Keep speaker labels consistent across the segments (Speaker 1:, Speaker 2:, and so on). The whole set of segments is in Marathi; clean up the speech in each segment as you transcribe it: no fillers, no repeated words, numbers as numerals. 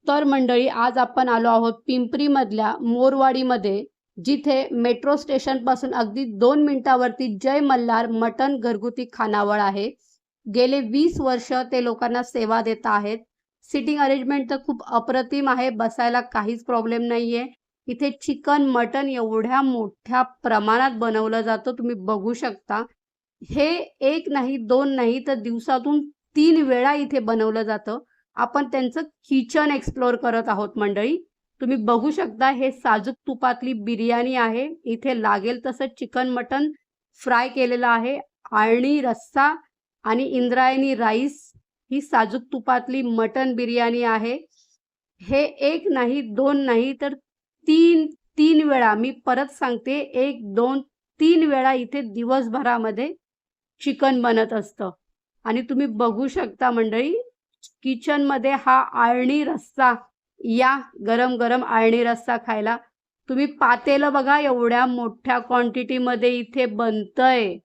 Speaker 1: तर मंडळी, आज आपण आलो आहोत पिंपरी मधल्या मोरवाडीमध्ये, जिथे मेट्रो स्टेशन पासून अगदी 2 मिनिटावरती जय मल्हार मटन घरगुती खानावळ आहे. गेले 20 वर्ष ते लोकांना सेवा देत आहेत. सिटिंग अरेंजमेंट तर खूप अप्रतिम आहे, बसायला काहीच प्रॉब्लेम नाहीये. इथे चिकन मटन एवढ्या मोठ्या प्रमाणात बनवलं जातं, तुम्ही बघू शकता. हे एक नाही, दोन नाही, तर दिवसातून 3 वेळा इथे बनवलं जातं. आपण त्यांचं किचन एक्सप्लोर करत आहोत मंडळी. तुम्ही बघू शकता, हे साजूक तुपातली बिर्याणी आहे. इथे लागेल तसं चिकन मटन फ्राय केलेलं आहे, आळणी रस्सा आणि इंद्रायणी राईस. ही साजूक तुपातली मटन बिर्याणी आहे. हे एक नाही, दोन नाही, तर तीन तीन वेळा, मी परत सांगते, एक दोन तीन वेळा इथे दिवसभरामध्ये चिकन बनत असतं. आणि तुम्ही बघू शकता मंडळी, किचन मध्ये हा आळणी रस्सा, या गरम गरम आळणी रस्सा खायला. तुम्ही पातेलं बघा, एवढ्या मोठ्या क्वांटिटी मध्ये इथे बनतंय.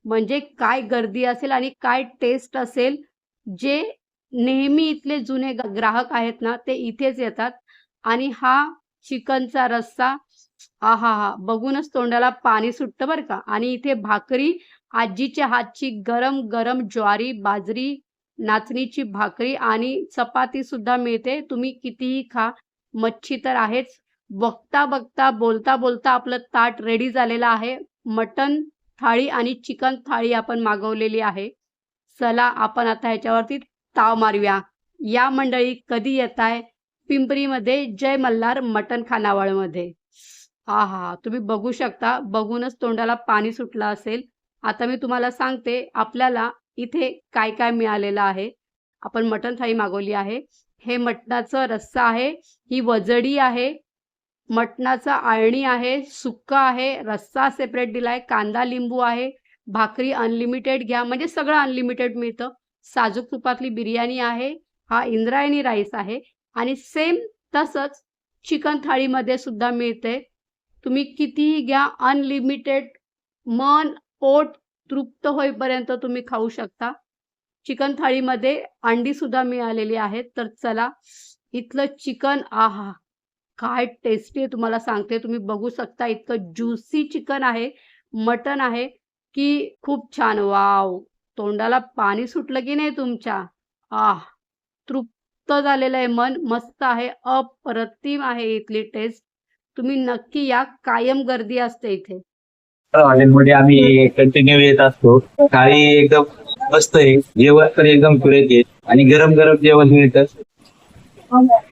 Speaker 1: म्हणजे काय गर्दी असेल आणि काय टेस्ट असेल. जे नेहमी इथले जुने ग्राहक आहेत ना, ते इथेच येतात. आणि हा चिकनचा रस्सा, आहाहा, बघूनच तोंडाला पाणी सुटतं बरं का. आणि इथे भाकरी, आजीच्या हातची गरम गरम ज्वारी बाजरी नाचणीची भाकरी आणि चपाती सुद्धा मिळते. तुम्ही कितीही खा. मच्छी तर आहेच. बघता बघता बोलता बोलता आपलं ताट रेडी झालेलं आहे. मटन थाळी आणि चिकन थाळी आपण मागवलेली आहे. चला, आपण आता ह्याच्यावरती ताव मारूया. या मंडळी, कधी येताय पिंपरीमध्ये जय मल्हार मटन खानावळमध्ये? आहा, तुम्ही बघू शकता, बघूनच तोंडाला पाणी सुटलं असेल. आता मी तुम्हाला सांगते आपल्याला इथे काय काय मिळालेलं आहे. आपण मटण थाळी मागवली आहे. हे मटणाचं रस्सा आहे, ही वजडी आहे, मटणाचा आळणी आहे, सुक्का आहे, रस्सा सेपरेट दिलाय, कांदा लिंबू आहे, भाकरी अनलिमिटेड घ्या, म्हणजे सगळं अनलिमिटेड मिळतं. साजूक तुपातली बिर्याणी आहे, हा इंद्रायणी राईस आहे आणि सेम तसंच चिकन थाळीमध्ये सुद्धा मिळते. तुम्ही कितीही घ्या, अनलिमिटेड. मन पोट तृप्त होईपर्यंत तुम्ही खाऊ शकता. चिकन थाळीमध्ये अंडी सुद्धा मिळालेली आहेत. तर चला, इथलं चिकन, आहा, काय टेस्टी आहे तुम्हाला सांगते. तुम्ही बघू शकता, इतकं ज्युसी चिकन आहे, मटन आहे, की खूप छान. वाव, तोंडाला पाणी सुटलं की नाही तुमच्या? आह, तृप्त झालेलं आहे मन. मस्त आहे, अप्रतिम आहे इथली टेस्ट. तुम्ही नक्की या, कायम गर्दी असते इथे.
Speaker 2: हॉटेलमध्ये आम्ही कंटिन्यू येत असतो. थाळी एकदम मस्त आहे, जेवण पण एकदम सुरेख आहे आणि गरम गरम जेवण मिळतं.